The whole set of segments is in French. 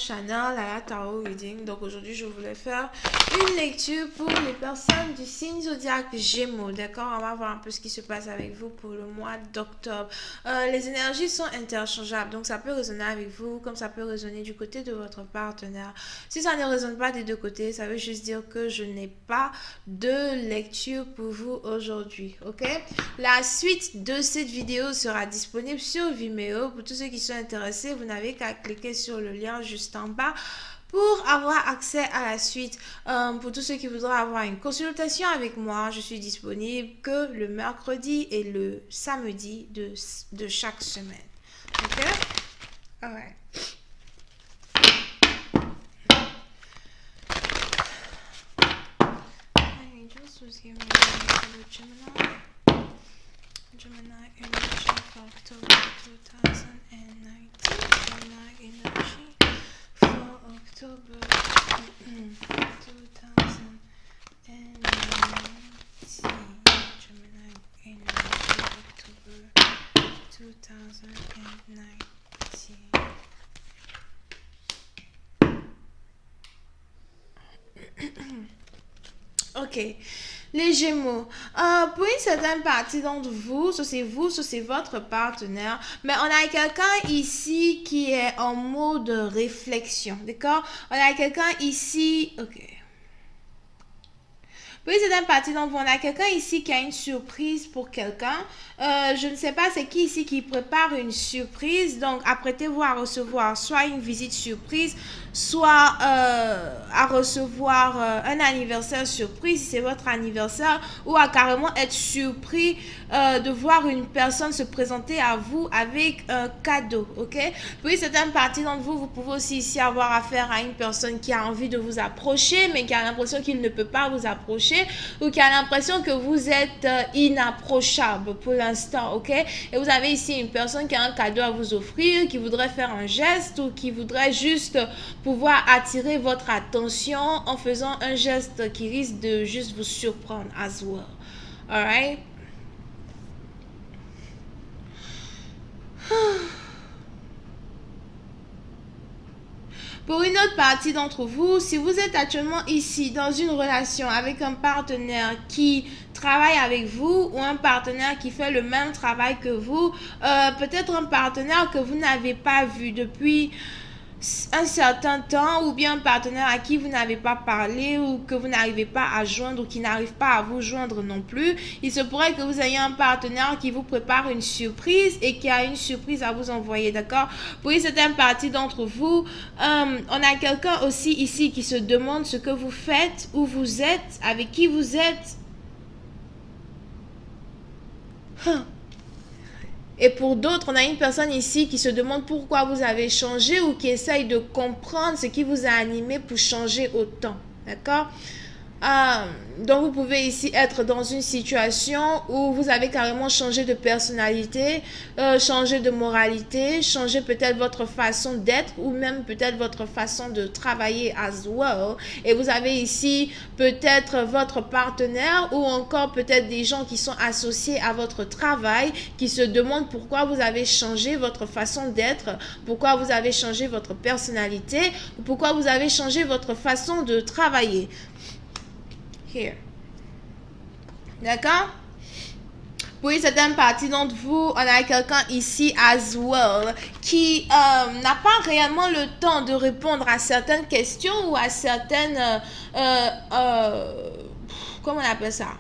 channel à la Tarot Reading. Donc aujourd'hui, je voulais faire une lecture pour les personnes du signe zodiaque Gémeaux. D'accord, on va voir un peu ce qui se passe avec vous pour le mois d'octobre. Les énergies sont interchangeables, donc ça peut résonner avec vous comme ça peut résonner du côté de votre partenaire. Si ça ne résonne pas des deux côtés, ça veut juste dire que je n'ai pas de lecture pour vous aujourd'hui. Ok, la suite de cette vidéo sera disponible sur Vimeo. Pour tous ceux qui sont intéressés, vous n'avez qu'à cliquer sur le lien juste en bas pour avoir accès à la suite. Pour tous ceux qui voudraient avoir une consultation avec moi, je suis disponible que le mercredi et le samedi de chaque semaine. Ok? Alright. Angels was giving me Gemini. Gemini energy for October 2019. Gemini energy for October 2019. Gemini energy October 2019. Ok, les Gémeaux. Pour une certaine partie d'entre vous, soit c'est vous, soit c'est votre partenaire, mais on a quelqu'un ici qui est en mode réflexion, d'accord? On a quelqu'un ici, ok. Pour une certaine partie d'entre vous, on a quelqu'un ici qui a une surprise pour quelqu'un. Je ne sais pas c'est qui ici qui prépare une surprise, donc apprêtez-vous à recevoir soit une visite surprise, soit à recevoir un anniversaire surprise si c'est votre anniversaire, ou à carrément être surpris de voir une personne se présenter à vous avec un cadeau, ok? Pour une certaine partie d'entre vous, vous pouvez aussi ici avoir affaire à une personne qui a envie de vous approcher, mais qui a l'impression qu'il ne peut pas vous approcher, ou qui a l'impression que vous êtes inapprochable pour l'instant, ok? Et vous avez ici une personne qui a un cadeau à vous offrir, qui voudrait faire un geste ou qui voudrait juste pouvoir attirer votre attention en faisant un geste qui risque de juste vous surprendre as well. Alright? Pour une autre partie d'entre vous, si vous êtes actuellement ici dans une relation avec un partenaire qui travaille avec vous ou un partenaire qui fait le même travail que vous, peut-être un partenaire que vous n'avez pas vu depuis un certain temps, ou bien un partenaire à qui vous n'avez pas parlé ou que vous n'arrivez pas à joindre ou qui n'arrive pas à vous joindre non plus. Il se pourrait que vous ayez un partenaire qui vous prépare une surprise et qui a une surprise à vous envoyer, d'accord? Pour une certaine partie d'entre vous, on a quelqu'un aussi ici qui se demande ce que vous faites, où vous êtes, avec qui vous êtes. Et pour d'autres, on a une personne ici qui se demande pourquoi vous avez changé ou qui essaye de comprendre ce qui vous a animé pour changer autant. D'accord? Donc vous pouvez ici être dans une situation où vous avez carrément changé de personnalité, changé de moralité, changé peut-être votre façon d'être ou même peut-être votre façon de travailler as well. Et vous avez ici peut-être votre partenaire ou encore peut-être des gens qui sont associés à votre travail qui se demandent pourquoi vous avez changé votre façon d'être, pourquoi vous avez changé votre personnalité ou pourquoi vous avez changé votre façon de travailler. Here. D'accord? Pour une certaine partie d'entre vous, on a quelqu'un ici as well qui n'a pas réellement le temps de répondre à certaines questions ou à certaines comment on appelle ça?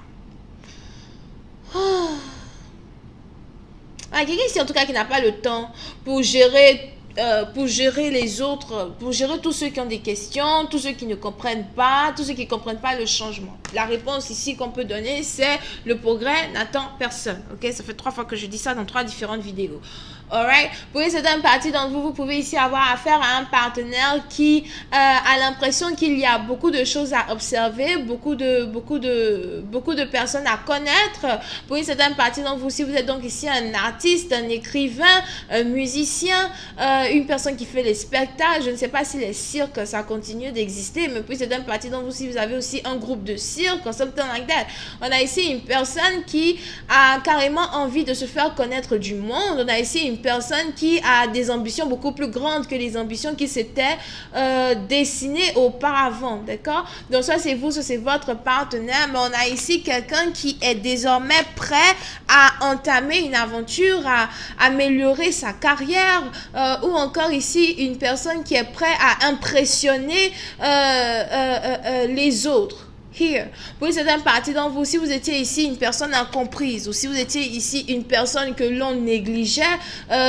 Quelqu'un ici en tout cas qui n'a pas le temps pour gérer les autres, pour gérer tous ceux qui ont des questions, tous ceux qui ne comprennent pas, tous ceux qui ne comprennent pas le changement. La réponse ici qu'on peut donner, c'est le progrès n'attend personne. Ok, ça fait 3 fois que je dis ça dans 3 différentes vidéos. Alright? Pour une certaine partie d'entre vous, vous pouvez ici avoir affaire à un partenaire qui a l'impression qu'il y a beaucoup de choses à observer, beaucoup de personnes à connaître. Pour une certaine partie d'entre vous, si vous êtes donc ici un artiste, un écrivain, un musicien, une personne qui fait les spectacles, je ne sais pas si les cirques, ça continue d'exister, mais pour une certaine partie d'entre vous, si vous avez aussi un groupe de cirque, or something like that. On a ici une personne qui a carrément envie de se faire connaître du monde. On a ici une une personne qui a des ambitions beaucoup plus grandes que les ambitions qui s'étaient dessinées auparavant, d'accord? Donc soit c'est vous, soit c'est votre partenaire, mais on a ici quelqu'un qui est désormais prêt à entamer une aventure, à améliorer sa carrière, ou encore ici une personne qui est prête à impressionner les autres. Here. Pour une certaine partie d'entre vous, si vous étiez ici une personne incomprise ou si vous étiez ici une personne que l'on négligeait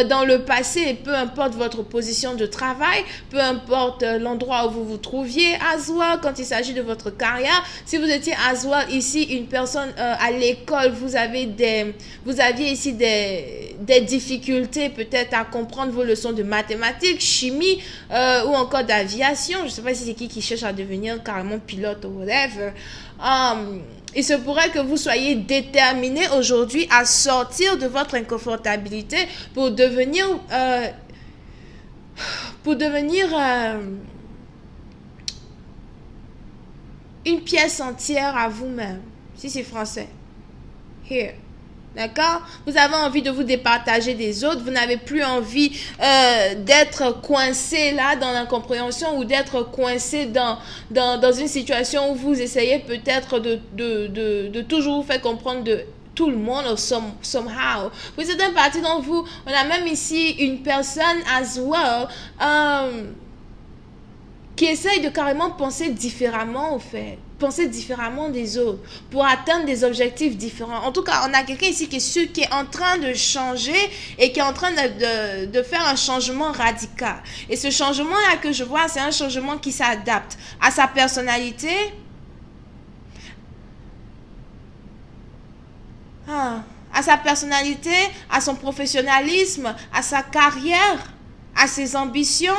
dans le passé, peu importe votre position de travail, peu importe l'endroit où vous vous trouviez, as well, quand il s'agit de votre carrière, si vous étiez as well ici une personne à l'école, vous aviez ici des difficultés peut-être à comprendre vos leçons de mathématiques, chimie ou encore d'aviation. Je ne sais pas si c'est qui cherche à devenir carrément pilote ou whatever. Il se pourrait que vous soyez déterminé aujourd'hui à sortir de votre inconfortabilité pour devenir une pièce entière à vous-même. Si c'est français. Here. D'accord? Vous avez envie de vous départager des autres. Vous n'avez plus envie d'être coincé là dans l'incompréhension ou d'être coincé dans une situation où vous essayez peut-être de toujours vous faire comprendre de tout le monde ou somehow. Pour certaines parties d'entre vous, on a même ici une personne as well qui essaye de carrément penser différemment au fait. Penser différemment des autres pour atteindre des objectifs différents. En tout cas, on a quelqu'un ici qui est en train de changer et qui est en train de faire un changement radical. Et ce changement-là que je vois, c'est un changement qui s'adapte à sa personnalité, à son professionnalisme, à sa carrière, à ses ambitions,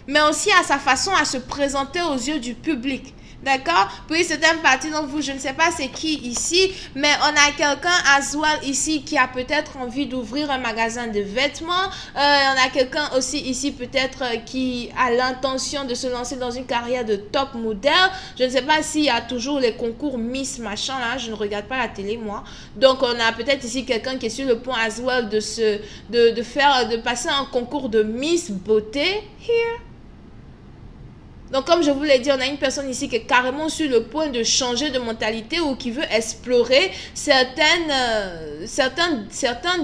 mais aussi à sa façon à se présenter aux yeux du public. D'accord? Puis certaines parties d'entre vous, je ne sais pas c'est qui ici, mais on a quelqu'un as well ici qui a peut-être envie d'ouvrir un magasin de vêtements. On a quelqu'un aussi ici peut-être qui a l'intention de se lancer dans une carrière de top modèle. Je ne sais pas s'il y a toujours les concours Miss machin là, je ne regarde pas la télé moi. Donc on a peut-être ici quelqu'un qui est sur le point as well de passer un concours de Miss beauté. Here. Donc, comme je vous l'ai dit, on a une personne ici qui est carrément sur le point de changer de mentalité ou qui veut explorer certains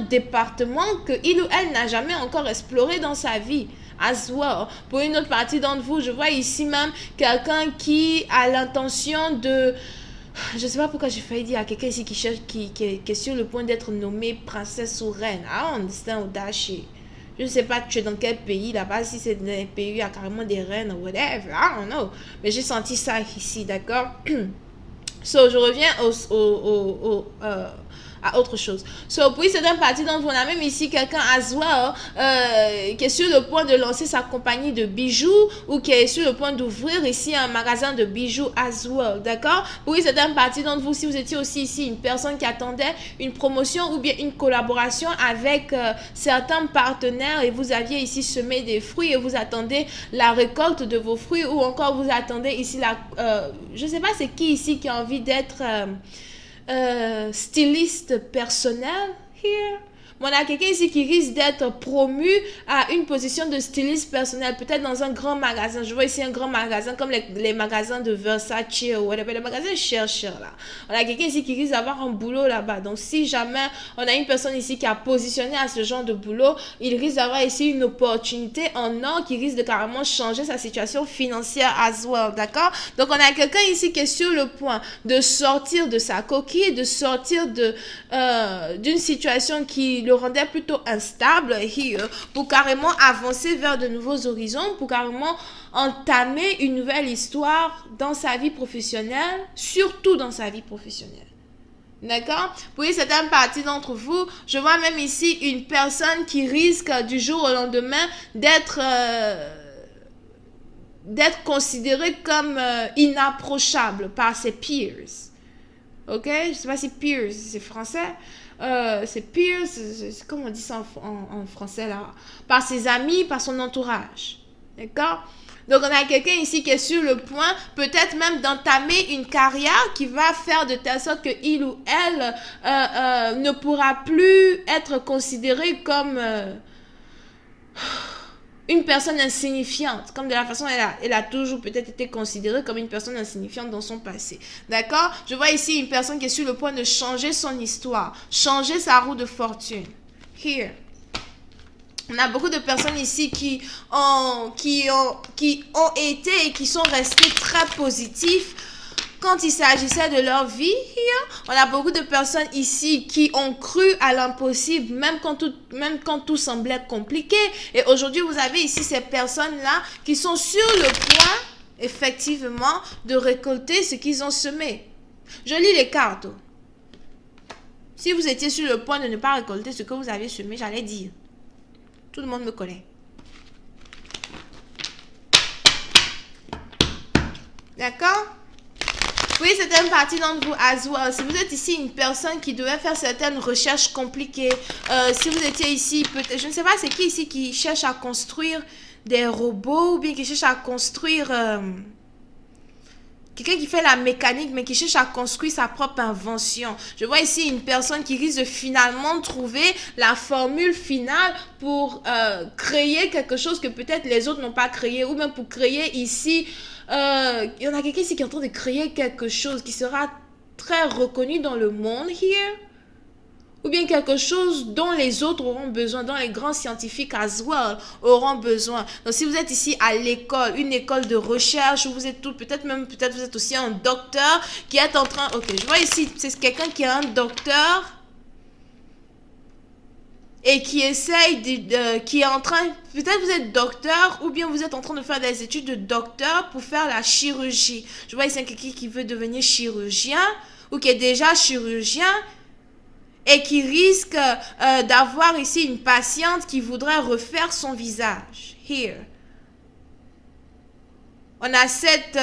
départements qu'il ou elle n'a jamais encore exploré dans sa vie. As well. Pour une autre partie d'entre vous, je vois ici même quelqu'un qui a l'intention de... Je ne sais pas pourquoi j'ai failli dire à quelqu'un ici qui est sur le point d'être nommée princesse ou reine. I don't understand what that shit. Je ne sais pas tu es dans quel pays là-bas, si c'est dans un pays où il y a carrément des reines ou whatever, I don't know. Mais j'ai senti ça ici, d'accord? So, je reviens à autre chose. So, puis c'est une partie dont on a même ici quelqu'un as well qui est sur le point de lancer sa compagnie de bijoux ou qui est sur le point d'ouvrir ici un magasin de bijoux as well, d'accord? Oui, c'est une partie d'entre vous, si vous étiez aussi ici une personne qui attendait une promotion ou bien une collaboration avec certains partenaires et vous aviez ici semé des fruits et vous attendez la récolte de vos fruits ou encore vous attendez ici je ne sais pas c'est qui ici qui a envie d'être styliste personnel here. On a quelqu'un ici qui risque d'être promu à une position de styliste personnel, peut-être dans un grand magasin. Je vois ici un grand magasin comme les magasins de Versace ou whatever, les magasins cher là. On a quelqu'un ici qui risque d'avoir un boulot là-bas. Donc si jamais on a une personne ici qui a positionné à ce genre de boulot, il risque d'avoir ici une opportunité en or qui risque de carrément changer sa situation financière as well, d'accord? Donc on a quelqu'un ici qui est sur le point de sortir de sa coquille, de sortir d'une situation qui le rendait plutôt instable pour carrément avancer vers de nouveaux horizons, pour carrément entamer une nouvelle histoire dans sa vie professionnelle, surtout dans sa vie professionnelle. D'accord? Pour certaines parties d'entre vous, je vois même ici une personne qui risque du jour au lendemain d'être considérée comme inapprochable par ses peers. Ok? Je ne sais pas si peers, c'est français. C'est peers, c'est comment on dit ça en français là? Par ses amis, par son entourage. D'accord? Donc, on a quelqu'un ici qui est sur le point, peut-être même d'entamer une carrière qui va faire de telle sorte que il ou elle ne pourra plus être considéré comme une personne insignifiante, comme de la façon elle a toujours peut-être été considérée comme une personne insignifiante dans son passé. D'accord? Je vois ici une personne qui est sur le point de changer son histoire, changer sa roue de fortune. Here. On a beaucoup de personnes ici qui ont été et qui sont restées très positifs quand il s'agissait de leur vie. On a beaucoup de personnes ici qui ont cru à l'impossible, même quand tout semblait compliqué. Et aujourd'hui, vous avez ici ces personnes-là qui sont sur le point, effectivement, de récolter ce qu'ils ont semé. Je lis les cartes. Si vous étiez sur le point de ne pas récolter ce que vous avez semé, j'allais dire. Tout le monde me connaît. D'accord? Oui, c'est une partie d'entre vous as well. Si vous êtes ici une personne qui devait faire certaines recherches compliquées, si vous étiez ici, peut-être, je ne sais pas, c'est qui ici qui cherche à construire des robots ou bien qui cherche à construire... quelqu'un qui fait la mécanique, mais qui cherche à construire sa propre invention. Je vois ici une personne qui risque de finalement trouver la formule finale pour créer quelque chose que peut-être les autres n'ont pas créé. Ou même pour créer ici, il y en a quelqu'un ici qui est en train de créer quelque chose qui sera très reconnu dans le monde, here. Ou bien quelque chose dont les autres auront besoin, dont les grands scientifiques as well auront besoin. Donc si vous êtes ici à l'école, une école de recherche, où vous êtes tout, peut-être vous êtes aussi un docteur qui est en train, ok, je vois ici, c'est quelqu'un qui est un docteur et qui essaye, qui est en train, peut-être vous êtes docteur ou bien vous êtes en train de faire des études de docteur pour faire la chirurgie. Je vois ici quelqu'un qui veut devenir chirurgien ou qui est déjà chirurgien et qui risque d'avoir ici une patiente qui voudrait refaire son visage. Here. On a cette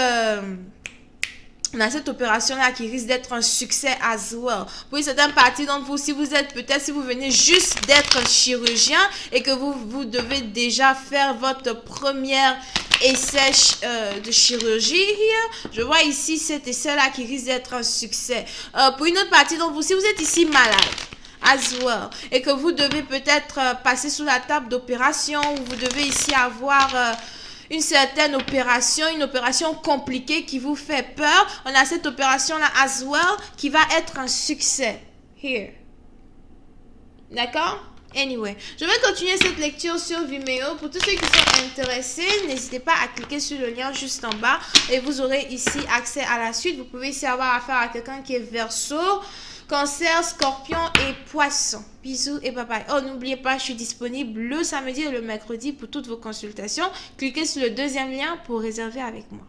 opération-là qui risque d'être un succès as well. Pour une certaine partie d'entre vous, si vous venez juste d'être chirurgien et que vous devez déjà faire votre première essai de chirurgie, here, je vois ici cet essai-là qui risque d'être un succès. Pour une autre partie d'entre vous, si vous êtes ici malade, as well, et que vous devez peut-être passer sous la table d'opération, ou vous devez ici avoir une certaine opération, une opération compliquée qui vous fait peur, on a cette opération-là as well qui va être un succès. Here. D'accord? Anyway, je vais continuer cette lecture sur Vimeo. Pour tous ceux qui sont intéressés, n'hésitez pas à cliquer sur le lien juste en bas et vous aurez ici accès à la suite. Vous pouvez ici avoir affaire à quelqu'un qui est Verseau, Cancer, Scorpion et Poisson. Bisous et bye bye. Oh, n'oubliez pas, je suis disponible le samedi et le mercredi pour toutes vos consultations. Cliquez sur le deuxième lien pour réserver avec moi.